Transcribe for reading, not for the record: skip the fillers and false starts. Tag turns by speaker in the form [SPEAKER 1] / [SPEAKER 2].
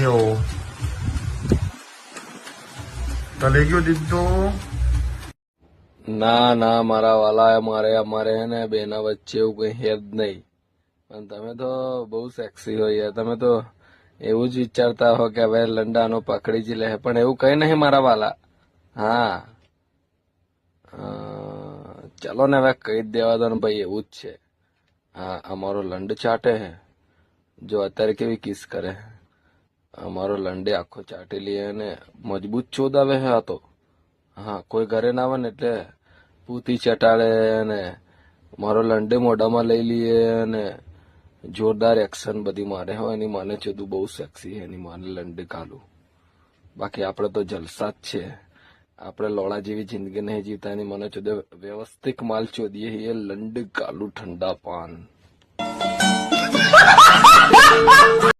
[SPEAKER 1] એવો તલે ગયો દીધો.
[SPEAKER 2] ના ના મારા વાલા, અમારે હે ને બેના વચ્ચે એવું કઈ હે જ નહીં. પણ તમે તો બહુ સેક્સી હો યાર. તમે તો એવું જ વિચારતા હો કે હવે લંડાનો પકડી જ લે, પણ એવું કઈ નહીં મારા વાલા. હા ચલો ને હવે કહી જ દેવા દો ને ભાઈ, એવું જ છે. હા અમારો લંડ ચાટે હે, જો અત્યારે કેવી કિસ કરે. અમારો લંડે આખો ચાટી લે ને મજબૂત ચોદ આવે હે આ તો. હા કોઈ ઘરે ના આવે ને એટલે પૂતી ચટાડે ને મારો લંડે મોઢામાં લઈ લઈએ ને જોરદાર એક્શન બધી મારે હોય. એની માને ચોદું બહુ સેક્સી હે, એની માને લંડે કાલું. બાકી આપણે તો જલસા જ છે. આપણે લોડા જેવી જિંદગી નહીં જીવતા. એની મને ચોદે વ્યવસ્થિત માલ ચોદીએ એ લંડ કાલું ઠંડા પાન.